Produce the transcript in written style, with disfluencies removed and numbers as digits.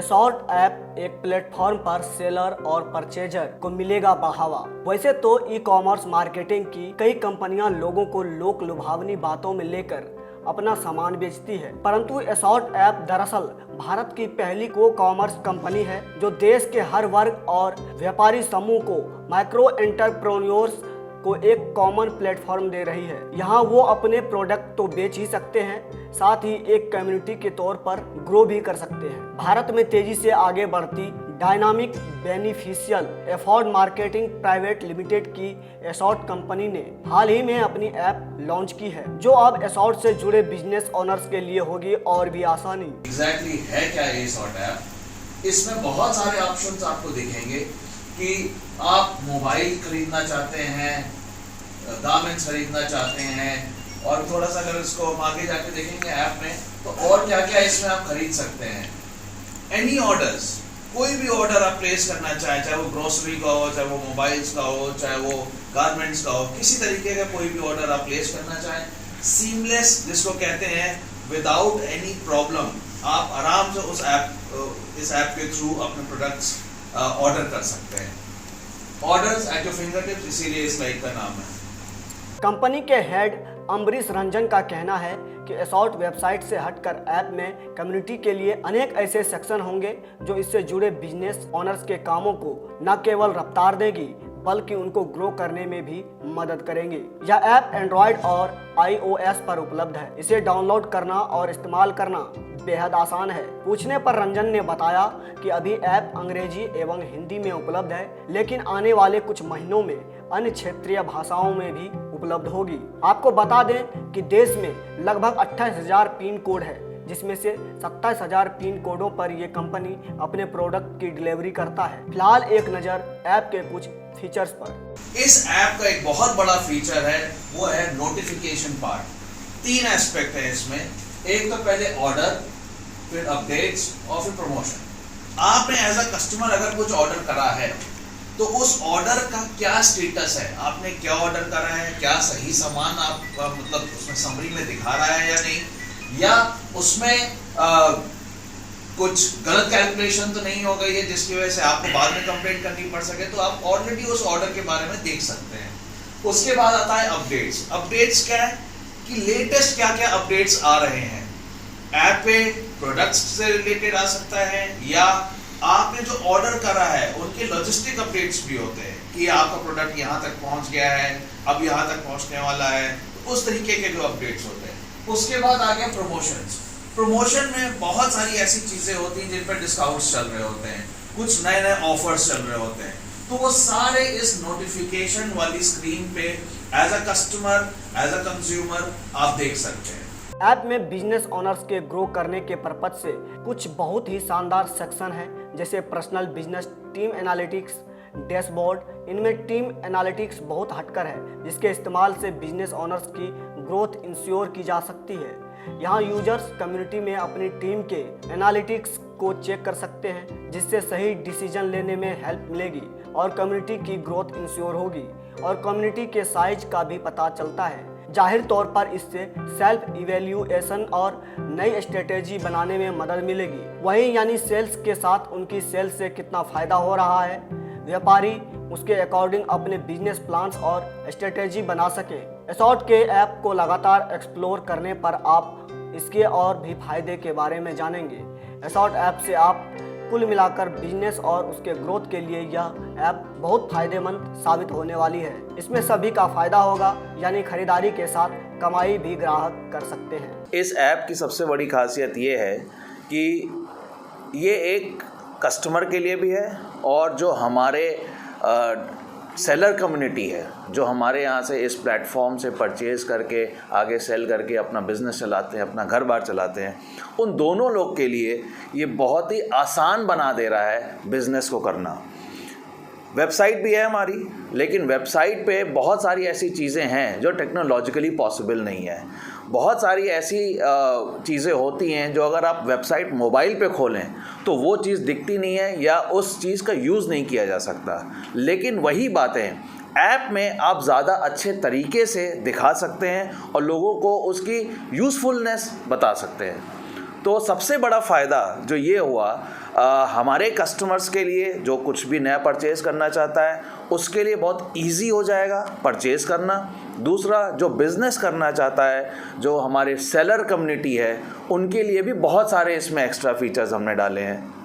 एसॉर्ट app एक platform पर seller और परचेजर को मिलेगा बढ़ावा। वैसे तो ई कॉमर्स मार्केटिंग की कई कंपनियां लोगों को लोक लुभावनी बातों में लेकर अपना सामान बेचती है, परंतु एसॉर्ट ऐप दरअसल भारत की पहली को कॉमर्स कंपनी है जो देश के हर वर्ग और व्यापारी समूह को माइक्रो एंटरप्रेन्योर्स को एक कॉमन प्लेटफॉर्म दे रही है। यहाँ वो अपने प्रोडक्ट तो बेच ही सकते हैं, साथ ही एक कम्युनिटी के तौर पर ग्रो भी कर सकते हैं। भारत में तेजी से आगे बढ़ती dynamic beneficial effort marketing private limited की एसॉर्ट कंपनी ने हाल ही में अपनी ऐप लॉन्च की है, जो अब एसॉर्ट से जुड़े बिजनेस ओनर्स के लिए होगी और भी आसानी। एग्जैक्टली है क्या ये एसॉर्ट ऐप? इसमें बहुत सारे ऑप्शंस आपको दिखेंगे कि आप मोबाइल खरीदना चाहते हैं, गारमेंट्स खरीदना चाहते हैं, और थोड़ा सा अगर इसको आगे जाके देखेंगे ऐप में तो और क्या क्या इसमें आप खरीद सकते हैं। एनी ऑर्डर्स, कोई भी ऑर्डर आप प्लेस करना चाहे वो ग्रोसरी का हो, चाहे वो मोबाइल्स का हो, चाहे वो गारमेंट्स का हो, किसी तरीके का कोई भी ऑर्डर आप प्लेस करना चाहें, सीमलेस जिसको कहते हैं, विदाउट एनी प्रॉब्लम आप आराम से इस ऐप के थ्रू अपने प्रोडक्ट्स ऑर्डर कर सकते हैं। ऑर्डर्स एट योर फिंगरटिप्स, इसीलिए इस लाइट का नाम है। कंपनी के हेड अम्बरीश रंजन का कहना है कि एसॉर्ट वेबसाइट से हटकर ऐप में कम्युनिटी के लिए अनेक ऐसे सेक्शन होंगे जो इससे जुड़े बिजनेस ओनर्स के कामों को न केवल रफ्तार देगी बल्कि उनको ग्रो करने में भी मदद करेंगे। यह ऐप एंड्रॉयड और iOS पर उपलब्ध है। इसे डाउनलोड करना और इस्तेमाल करना बेहद आसान है। पूछने पर रंजन ने बताया कि अभी ऐप अंग्रेजी एवं हिंदी में उपलब्ध है, लेकिन आने वाले कुछ महीनों में अन्य क्षेत्रीय भाषाओं में भी उपलब्ध होगी। आपको बता दें कि देश में लगभग 28,000 पिन कोड है, जिसमें से 27,000 पिन कोडों पर यह कंपनी अपने प्रोडक्ट की डिलीवरी करता है। फिलहाल एक नज़र ऐप के कुछ फीचर्स पर। इस ऐप का एक बहुत बड़ा फीचर है, वो है नोटिफिकेशन पार्ट। 3 एस्पेक्ट है इसमें। एक तो पहले ऑर्डर, फिर अपडेट्स और फिर प्रमोशन। आपने एज अ कस्टमर अगर कुछ ऑर्डर करा है तो उस ऑर्डर का क्या स्टेटस है, आपने क्या ऑर्डर करा है, क्या सही सामान आप मतलब उसमें समरी में दिखा रहा है या नहीं, या उसमें कुछ गलत कैलकुलेशन तो नहीं हो गई है जिसकी वजह से आपको बाद में कंप्लेंट करनी पड़ सके, तो आप ऑलरेडी उस ऑर्डर के बारे में देख सकते हैं। उसके बाद आता है अपडेट्स। अपडेट्स क्या है कि लेटेस्ट क्या क्या अपडेट्स आ रहे हैं ऐप पे, प्रोडक्ट्स से रिलेटेड आ सकता है, या आपने जो ऑर्डर करा है उनके लॉजिस्टिक अपडेट्स भी होते हैं कि आपका प्रोडक्ट यहाँ तक पहुँच गया है, अब यहाँ तक पहुँचने वाला है, उस तरीके के जो अपडेट्स होते हैं। उसके बाद आ गया प्रमोशंस। प्रमोशन में बहुत सारी ऐसी चीजें होती हैं जिन पर डिस्काउंट्स चल रहे होते हैं, कुछ नए नए ऑफर्स चल रहे होते हैं, तो वो सारे इस नोटिफिकेशन वाली स्क्रीन पे as a customer, as a consumer आप देख सकते हैं। ऐप में बिजनेस ओनर्स के ग्रो करने के पर्पज से कुछ बहुत ही शानदार सेक्शन है, जैसे personal business, team analytics, dashboard. इनमें टीम एनालिटिक्स बहुत हटकर है, जिसके इस्तेमाल से बिजनेस ओनर्स की ग्रोथ इंश्योर की जा सकती है। यहाँ यूजर्स कम्युनिटी में अपनी टीम के एनालिटिक्स को चेक कर सकते हैं, जिससे सही डिसीजन लेने में हेल्प मिलेगी और कम्युनिटी की ग्रोथ इंश्योर होगी, और कम्युनिटी के साइज का भी पता चलता है। जाहिर तौर पर इससे सेल्फ इवेल्युएशन और नई स्ट्रेटेजी बनाने में मदद मिलेगी। वहीं यानी सेल्स के साथ उनकी सेल्स से कितना फ़ायदा हो रहा है, व्यापारी उसके अकॉर्डिंग अपने बिजनेस प्लान्स और स्ट्रेटेजी बना सके। एसॉर्ट के ऐप को लगातार एक्सप्लोर करने पर आप इसके और भी फायदे के बारे में जानेंगे। एसॉर्ट ऐप से आप कुल मिलाकर बिजनेस और उसके ग्रोथ के लिए यह ऐप बहुत फायदेमंद साबित होने वाली है। इसमें सभी का फायदा होगा, यानी खरीदारी के साथ कमाई भी ग्राहक कर सकते हैं। इस ऐप की सबसे बड़ी खासियत ये है कि ये एक कस्टमर के लिए भी है, और जो हमारे सेलर कम्युनिटी है, जो हमारे यहाँ से इस प्लेटफॉर्म से परचेज़ करके आगे सेल करके अपना बिज़नेस चलाते हैं, अपना घर बार चलाते हैं, उन दोनों लोग के लिए ये बहुत ही आसान बना दे रहा है बिज़नेस को करना। वेबसाइट भी है हमारी, लेकिन वेबसाइट पे बहुत सारी ऐसी चीज़ें हैं जो टेक्नोलॉजिकली पॉसिबल नहीं है। बहुत सारी ऐसी चीज़ें होती हैं जो अगर आप वेबसाइट मोबाइल पे खोलें तो वो चीज़ दिखती नहीं है, या उस चीज़ का यूज़ नहीं किया जा सकता। लेकिन वही बातें ऐप में आप ज़्यादा अच्छे तरीके से दिखा सकते हैं और लोगों को उसकी यूज़फुलनेस बता सकते हैं। तो सबसे बड़ा फ़ायदा जो ये हुआ हमारे कस्टमर्स के लिए, जो कुछ भी नया परचेज़ करना चाहता है उसके लिए बहुत इजी हो जाएगा परचेज़ करना। दूसरा, जो बिज़नेस करना चाहता है, जो हमारे सेलर कम्युनिटी है, उनके लिए भी बहुत सारे इसमें एक्स्ट्रा फीचर्स हमने डाले हैं।